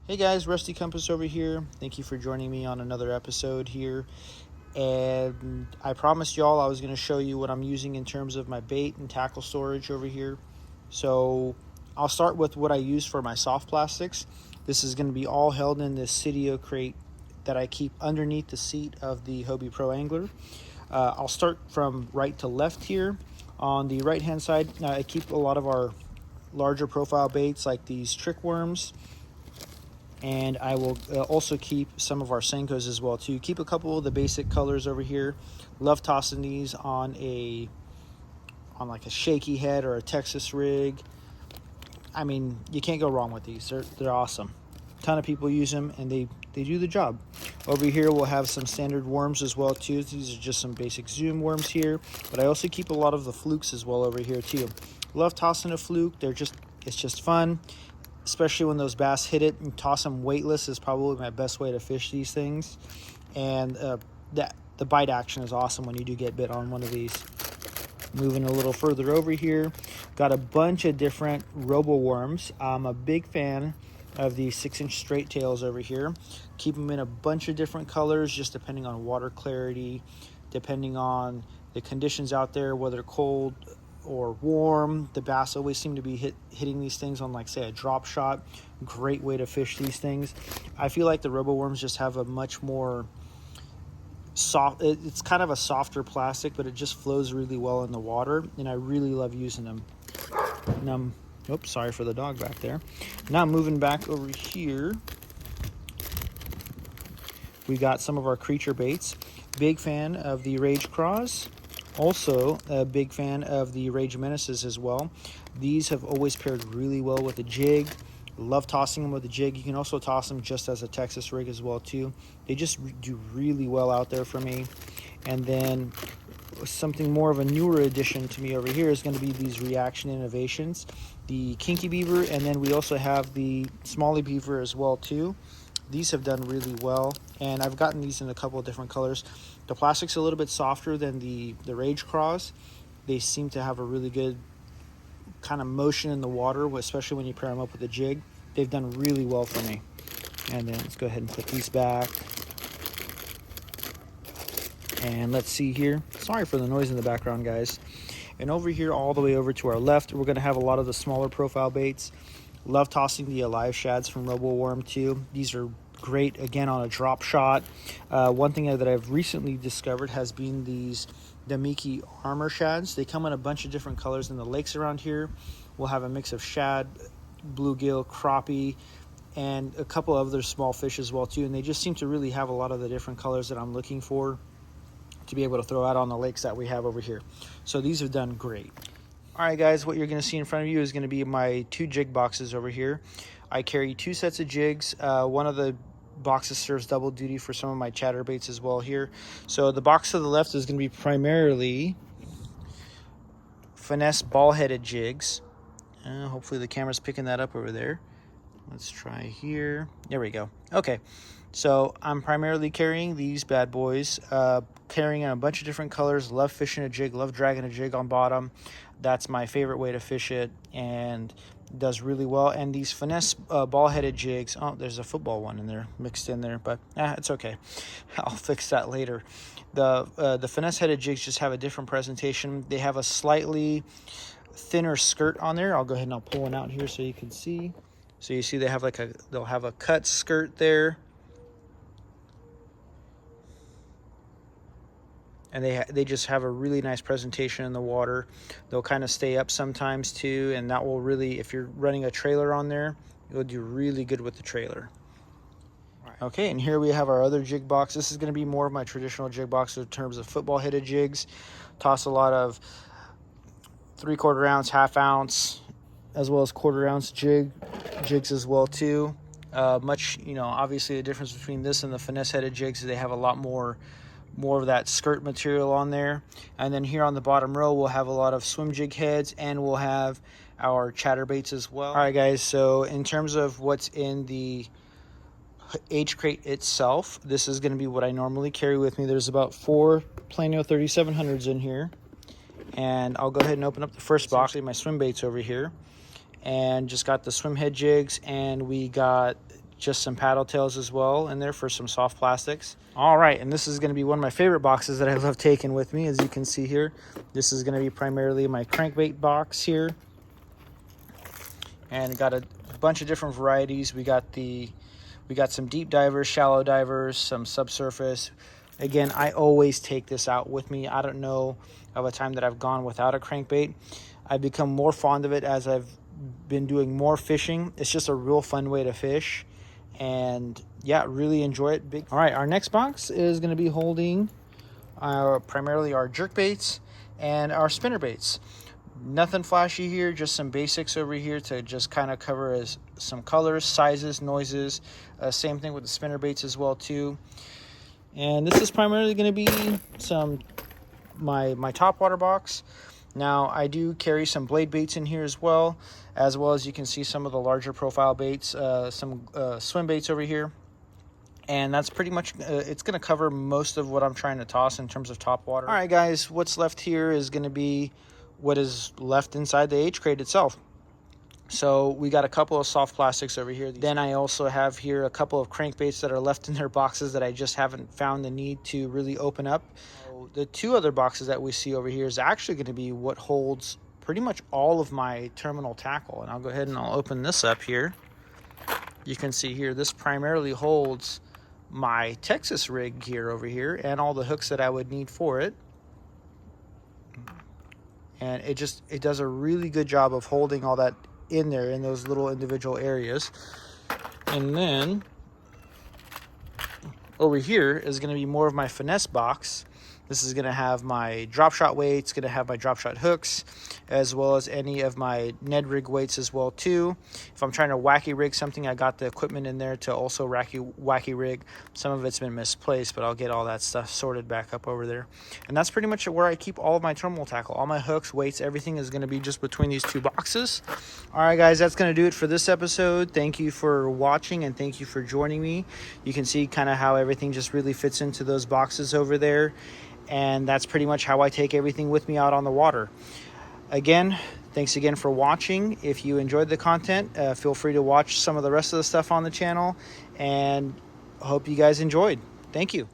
Hey guys, Rusty Compass over here. Thank you for joining me on another episode here. And I promised y'all I was going to show you what I'm using in terms of my bait and tackle storage over here. So I'll start with what I use for my soft plastics. This is going to be all held in this Cydio crate that I keep underneath the seat of the Hobie Pro Angler. I'll start from right to left here. On the right hand side, I keep a lot of our larger profile baits like these trick worms. And I will also keep some of our Senkos as well too. Keep a couple of the basic colors over here. Love tossing these on like a shaky head or a Texas rig. I mean, you can't go wrong with these. They're awesome. A ton of people use them and they do the job. Over here we'll have some standard worms as well too. These are just some basic zoom worms here, but I also keep a lot of the flukes as well over here too. Love tossing a fluke. It's just fun. Especially when those bass hit it, and toss them weightless is probably my best way to fish these things. And the bite action is awesome when you do get bit on one of these. Moving a little further over here, got a bunch of different robo worms. I'm a big fan of the 6-inch straight tails over here. Keep them in a bunch of different colors, just depending on water clarity, depending on the conditions out there, whether cold or warm. The bass always seem to be hitting these things on, like, say, a drop shot. Great way to fish these things. I feel like the robo worms just have a much more soft, it's kind of a softer plastic, but it just flows really well in the water, and I really love using them. Now, oops, sorry for the dog back there. Now moving back over here, we got some of our creature baits. Big fan of the Rage Craws. Also a big fan of the Rage Menaces as well. These have always paired really well with a jig. Love tossing them with a jig. You can also toss them just as a Texas rig as well too. They just do really well out there for me. And then something more of a newer addition to me over here is going to be these Reaction Innovations, the Kinky Beaver, and then we also have the Smalley Beaver as well too. These have done really well, and I've gotten these in a couple of different colors. The plastic's a little bit softer than the Rage Craws. They seem to have a really good kind of motion in the water, especially when you pair them up with a jig. They've done really well for me. And then let's go ahead and put these back. And let's see here. Sorry for the noise in the background, guys. And over here, all the way over to our left, we're going to have a lot of the smaller profile baits. Love tossing the Alive Shads from Robo Worm too. These are great, again, on a drop shot. One thing that I've recently discovered has been these Damiki Armor Shads. They come in a bunch of different colors in the lakes around here. We'll have a mix of shad, bluegill, crappie, and a couple of other small fish as well too. And they just seem to really have a lot of the different colors that I'm looking for to be able to throw out on the lakes that we have over here. So these have done great. All right, guys, what you're going to see in front of you is going to be my 2 jig boxes over here. I carry 2 sets of jigs. One of the boxes serves double duty for some of my chatterbaits as well here. So the box to the left is going to be primarily finesse ball-headed jigs. Hopefully the camera's picking that up over there. Let's try here. There we go. Okay, so I'm primarily carrying these bad boys, carrying in a bunch of different colors. Love fishing a jig, love dragging a jig on bottom. That's my favorite way to fish it, and does really well. And these finesse ball-headed jigs, oh, there's a football one in there, mixed in there, but it's okay. I'll fix that later. The finesse-headed jigs just have a different presentation. They have a slightly thinner skirt on there. I'll go ahead and I'll pull one out here so you can see. So you see they'll have a cut skirt there. And they just have a really nice presentation in the water. They'll kind of stay up sometimes too, and that will really, if you're running a trailer on there, it'll do really good with the trailer. Okay, and here we have our other jig box. This is going to be more of my traditional jig box in terms of football-headed jigs. Toss a lot of 3/4 ounce, 1/2 ounce, as well as 1/4 ounce jigs as well too. Obviously the difference between this and the finesse-headed jigs is they have a lot more of that skirt material on there. And then here on the bottom row, we'll have a lot of swim jig heads, and we'll have our chatterbaits as well. All right, guys, so in terms of what's in the H crate itself, this is going to be what I normally carry with me. There's about 4 Plano 3700s in here, and I'll go ahead and open up the first box. My swim baits over here, and just got the swim head jigs, and we got just some paddle tails as well in there for some soft plastics. All right, and this is going to be one of my favorite boxes that I love taking with me. As you can see here, this is going to be primarily my crankbait box here, and got a bunch of different varieties. We got some deep divers, shallow divers, some subsurface. Again, I always take this out with me. I don't know of a time that I've gone without a crankbait. I've become more fond of it as I've been doing more fishing. It's just a real fun way to fish, and yeah, really enjoy it. All right, our next box is going to be holding primarily our jerk baits and our spinner baits. Nothing flashy here, just some basics over here to just kind of cover as some colors, sizes, noises. Same thing with the spinner baits as well too. And this is primarily going to be my topwater box. Now I do carry some blade baits in here as well as you can see some of the larger profile baits, some swim baits over here. And that's pretty much, it's going to cover most of what I'm trying to toss in terms of topwater. All right, guys, what's left here is going to be what is left inside the H crate itself. So we got a couple of soft plastics over here. Then I also have here a couple of crankbaits that are left in their boxes that I just haven't found the need to really open up. So the two other boxes that we see over here is actually going to be what holds pretty much all of my terminal tackle. And I'll go ahead and I'll open this up here. You can see here, this primarily holds my Texas rig here over here and all the hooks that I would need for it. And it does a really good job of holding all that in there in those little individual areas. And then over here is going to be more of my finesse box. This is going to have my drop shot weights, going to have my drop shot hooks, as well as any of my Ned rig weights as well too. If I'm trying to wacky rig something, I got the equipment in there to also wacky rig. Some of it's been misplaced, but I'll get all that stuff sorted back up over there. And that's pretty much where I keep all of my terminal tackle. All my hooks, weights, everything is going to be just between these two boxes. All right, guys, that's going to do it for this episode. Thank you for watching and thank you for joining me. You can see kind of how everything just really fits into those boxes over there. And that's pretty much how I take everything with me out on the water. Again, thanks again for watching. If you enjoyed the content, feel free to watch some of the rest of the stuff on the channel, and hope you guys enjoyed. Thank you.